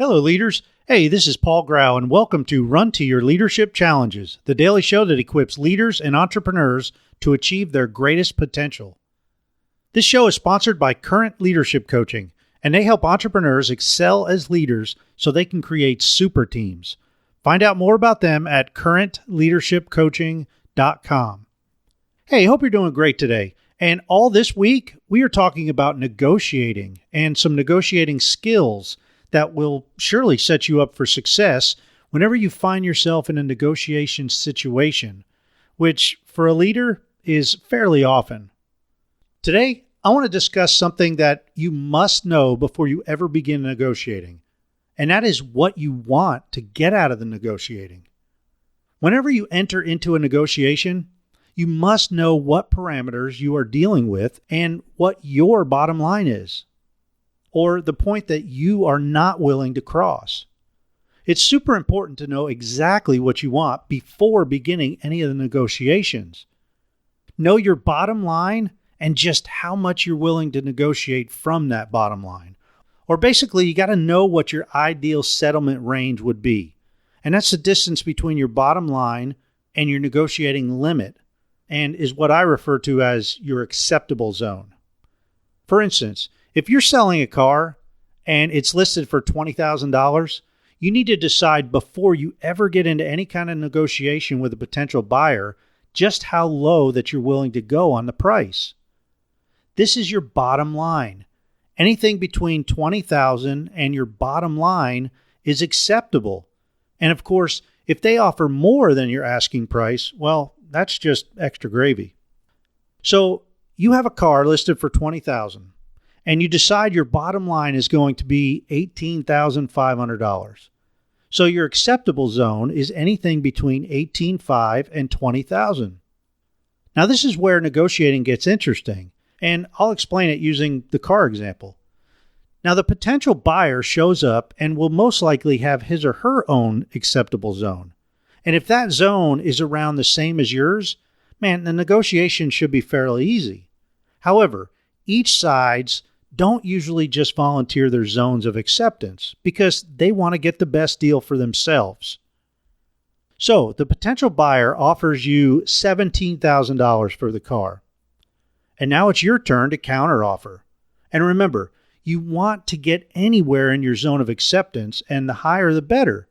Hello, leaders. Hey, this is Paul Grau, and welcome to Run to Your Leadership Challenges, the daily show that equips leaders and entrepreneurs to achieve their greatest potential. This show is sponsored by Current Leadership Coaching, and they help entrepreneurs excel as leaders so they can create super teams. Find out more about them at currentleadershipcoaching.com. Hey, hope you're doing great today. And all this week, we are talking about negotiating and some negotiating skills that will surely set you up for success whenever you find yourself in a negotiation situation, which for a leader is fairly often. Today, I want to discuss something that you must know before you ever begin negotiating, and that is what you want to get out of the negotiating. Whenever you enter into a negotiation, you must know what parameters you are dealing with and what your bottom line is, or the point that you are not willing to cross. It's super important to know exactly what you want before beginning any of the negotiations. Know your bottom line and just how much you're willing to negotiate from that bottom line. Or basically, you got to know what your ideal settlement range would be. And that's the distance between your bottom line and your negotiating limit, and is what I refer to as your acceptable zone. For instance, if you're selling a car and it's listed for $20,000, you need to decide before you ever get into any kind of negotiation with a potential buyer just how low that you're willing to go on the price. This is your bottom line. Anything between $20,000 and your bottom line is acceptable. And of course, if they offer more than your asking price, well, that's just extra gravy. So you have a car listed for $20,000. And you decide your bottom line is going to be $18,500. So your acceptable zone is anything between $18,500 and $20,000. Now this is where negotiating gets interesting, and I'll explain it using the car example. Now the potential buyer shows up and will most likely have his or her own acceptable zone. And if that zone is around the same as yours, man, the negotiation should be fairly easy. However, each side's don't usually just volunteer their zones of acceptance because they want to get the best deal for themselves. So the potential buyer offers you $17,000 for the car. And now it's your turn to counteroffer. And remember, you want to get anywhere in your zone of acceptance, and the higher the better.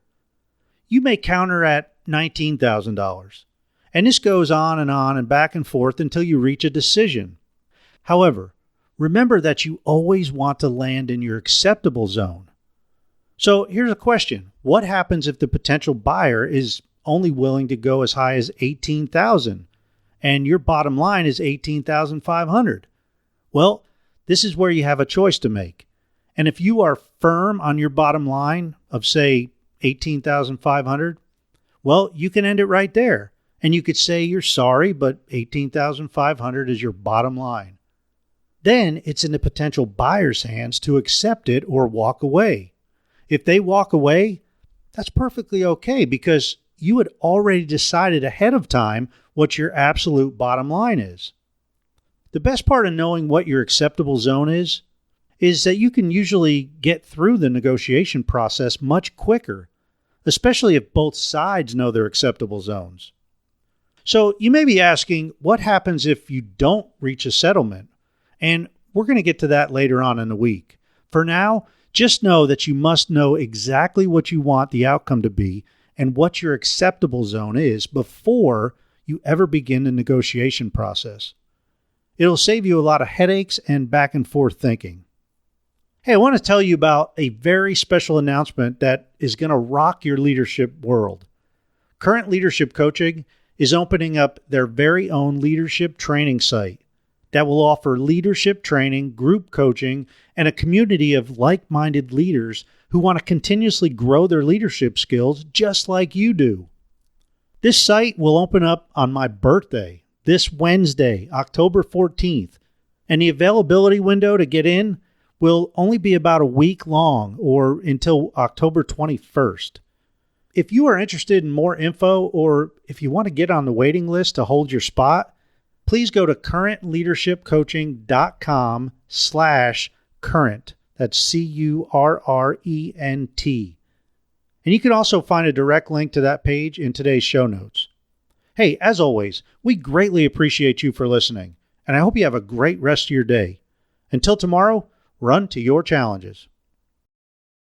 You may counter at $19,000. And this goes on and back and forth until you reach a decision. However, remember that you always want to land in your acceptable zone. So here's a question. What happens if the potential buyer is only willing to go as high as $18,000 and your bottom line is $18,500? Well, this is where you have a choice to make. And if you are firm on your bottom line of, say, $18,500, well, you can end it right there. And you could say you're sorry, but $18,500 is your bottom line. Then it's in the potential buyer's hands to accept it or walk away. If they walk away, that's perfectly okay because you had already decided ahead of time what your absolute bottom line is. The best part of knowing what your acceptable zone is that you can usually get through the negotiation process much quicker, especially if both sides know their acceptable zones. So you may be asking, what happens if you don't reach a settlement? And we're going to get to that later on in the week. For now, just know that you must know exactly what you want the outcome to be and what your acceptable zone is before you ever begin the negotiation process. It'll save you a lot of headaches and back and forth thinking. Hey, I want to tell you about a very special announcement that is going to rock your leadership world. Current Leadership Coaching is opening up their very own leadership training site that will offer leadership training, group coaching, and a community of like-minded leaders who want to continuously grow their leadership skills just like you do. This site will open up on my birthday, this Wednesday, October 14th, and the availability window to get in will only be about a week long or until October 21st. If you are interested in more info or if you want to get on the waiting list to hold your spot, please go to currentleadershipcoaching.com/current. That's CURRENT. And you can also find a direct link to that page in today's show notes. Hey, as always, we greatly appreciate you for listening, and I hope you have a great rest of your day. Until tomorrow, run to your challenges.